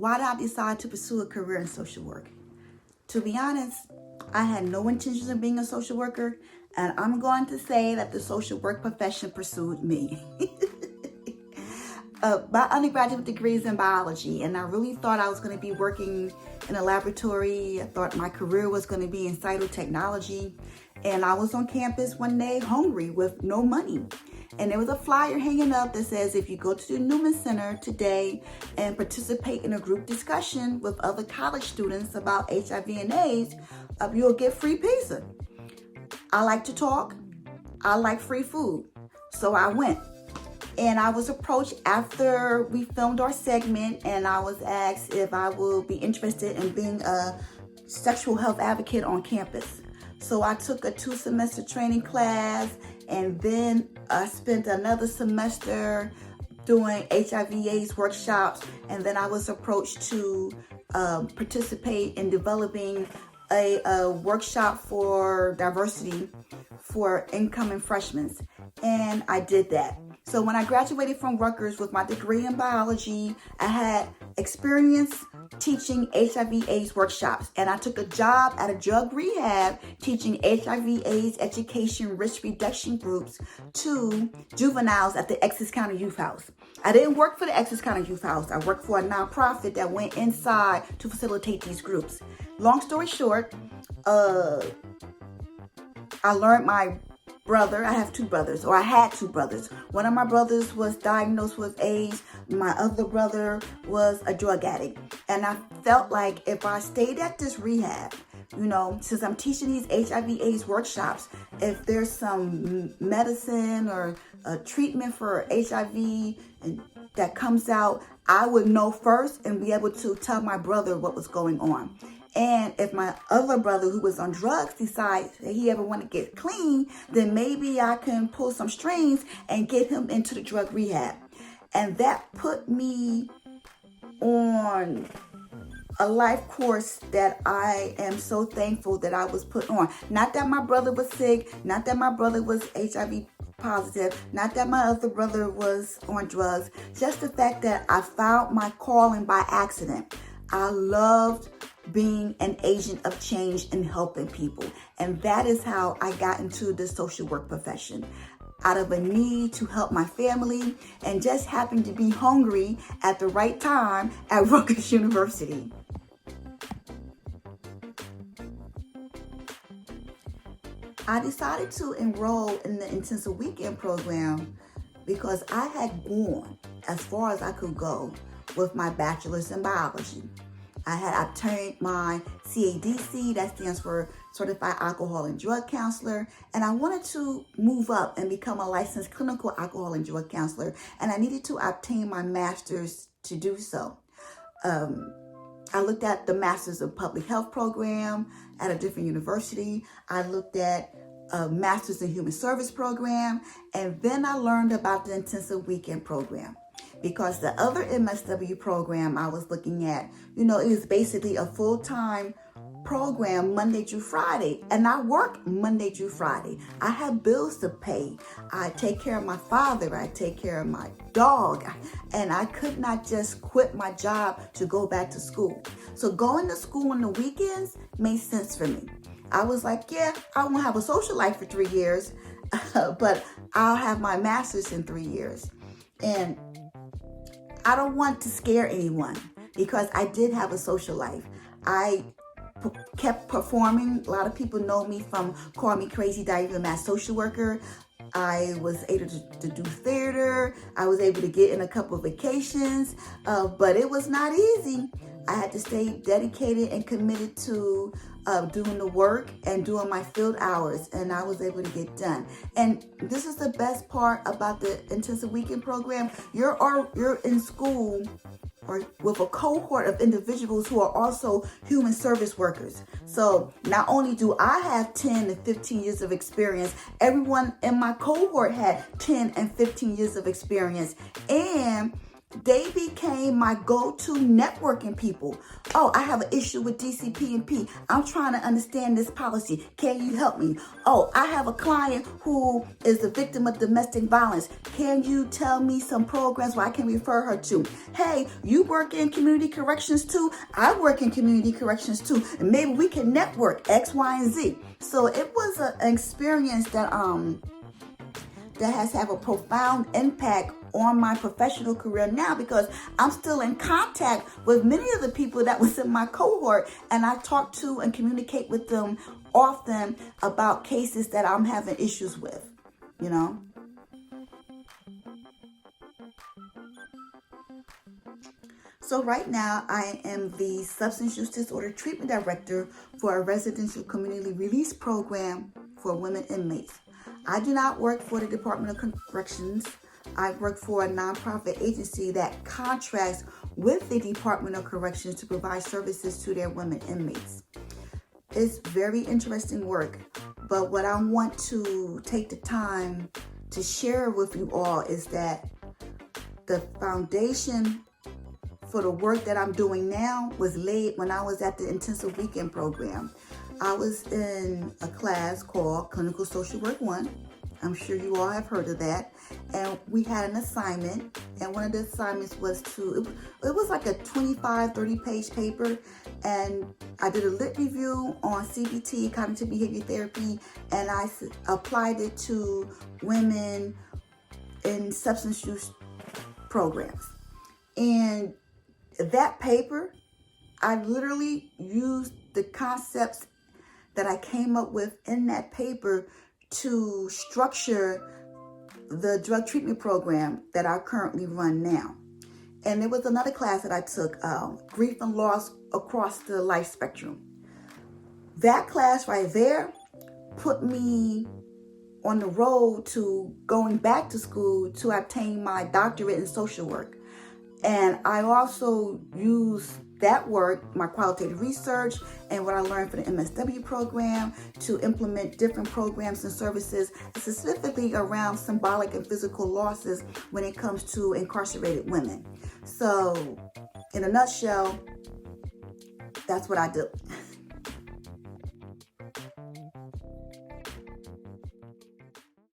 why did I decide to pursue a career in social work? To be honest, I had no intentions of being a social worker, and I'm going to say that the social work profession pursued me. My undergraduate degree is in biology, and I really thought I was going to be working in a laboratory. I thought my career was going to be in cytotechnology, and I was on campus one day hungry with no money. And there was a flyer hanging up that says, if you go to the Newman Center today and participate in a group discussion with other college students about HIV and AIDS, you'll get free pizza. I like to talk. I like free food. So I went. And I was approached after we filmed our segment, and I was asked if I would be interested in being a sexual health advocate on campus. So I took a 2-semester training class, and then I spent another semester doing HIV/AIDS workshops, and then I was approached to participate in developing a workshop for diversity for incoming freshmen, and I did that. So when I graduated from Rutgers with my degree in biology, I had experience teaching HIV/AIDS workshops, and I took a job at a drug rehab teaching HIV/AIDS education risk reduction groups to juveniles at the Essex County Youth House. I didn't work for the Essex County Youth House. I worked for a nonprofit that went inside to facilitate these groups. Long story short, I learned my brother, I have two brothers, or I had two brothers. One of my brothers was diagnosed with AIDS. My other brother was a drug addict. And I felt like if I stayed at this rehab, since I'm teaching these HIV/AIDS workshops, if there's some medicine or a treatment for HIV and that comes out, I would know first and be able to tell my brother what was going on. And if my other brother who was on drugs decides that he ever want to get clean, then maybe I can pull some strings and get him into the drug rehab. And that put me on a life course that I am so thankful that I was put on. Not that my brother was sick, not that my brother was HIV positive, not that my other brother was on drugs, just the fact that I found my calling by accident. I loved being an agent of change and helping people. And that is how I got into the social work profession. Out of a need to help my family, and just happened to be hungry at the right time at Rutgers University. I decided to enroll in the intensive weekend program because I had gone as far as I could go with my bachelor's in biology. I had obtained my CADC, that stands for Certified Alcohol and Drug Counselor, and I wanted to move up and become a licensed clinical alcohol and drug counselor, and I needed to obtain my master's to do so. I looked at the Master's of Public Health program at a different university. I looked at a Master's in Human Service program, and then I learned about the intensive weekend program. Because the other MSW program I was looking at, it was basically a full-time program Monday through Friday. And I work Monday through Friday. I have bills to pay. I take care of my father. I take care of my dog. And I could not just quit my job to go back to school. So going to school on the weekends made sense for me. I was like, yeah, I won't have a social life for 3 years, but I'll have my master's in 3 years. And I don't want to scare anyone because I did have a social life. I kept performing. A lot of people know me from Call Me Crazy, Diary of a Mass Social Worker. I was able to do theater. I was able to get in a couple of vacations, but it was not easy. I had to stay dedicated and committed to doing the work and doing my field hours, and I was able to get done. And this is the best part about the intensive weekend program. You're in school or with a cohort of individuals who are also human service workers. So not only do I have 10 to 15 years of experience, everyone in my cohort had 10 and 15 years of experience. And they became my go-to networking people. Oh, I have an issue with DCP&P. I'm trying to understand this policy. Can you help me? Oh, I have a client who is a victim of domestic violence. Can you tell me some programs where I can refer her to? Hey, you work in community corrections too? I work in community corrections too. And maybe we can network X, Y, and Z. So it was an experience that has had a profound impact on my professional career now, because I'm still in contact with many of the people that was in my cohort, and I talk to and communicate with them often about cases that I'm having issues with, you know. So right now, I am the Substance Use Disorder Treatment Director for a residential community release program for women inmates. I do not work for the Department of Corrections. I work for a nonprofit agency that contracts with the Department of Corrections to provide services to their women inmates. It's very interesting work, but what I want to take the time to share with you all is that the foundation for the work that I'm doing now was laid when I was at the intensive weekend program. I was in a class called Clinical Social Work 1. I'm sure you all have heard of that. And we had an assignment, and one of the assignments was it was like a 25, 30-page paper, and I did a lit review on CBT, cognitive behavior therapy, and I applied it to women in substance use programs. And that paper, I literally used the concepts that I came up with in that paper to structure the drug treatment program that I currently run now. And there was another class that I took, Grief and Loss Across the Life Spectrum. That class right there put me on the road to going back to school to obtain my doctorate in social work. And I also use that work, my qualitative research, and what I learned from the MSW program to implement different programs and services, specifically around symbolic and physical losses when it comes to incarcerated women. So, in a nutshell, that's what I do.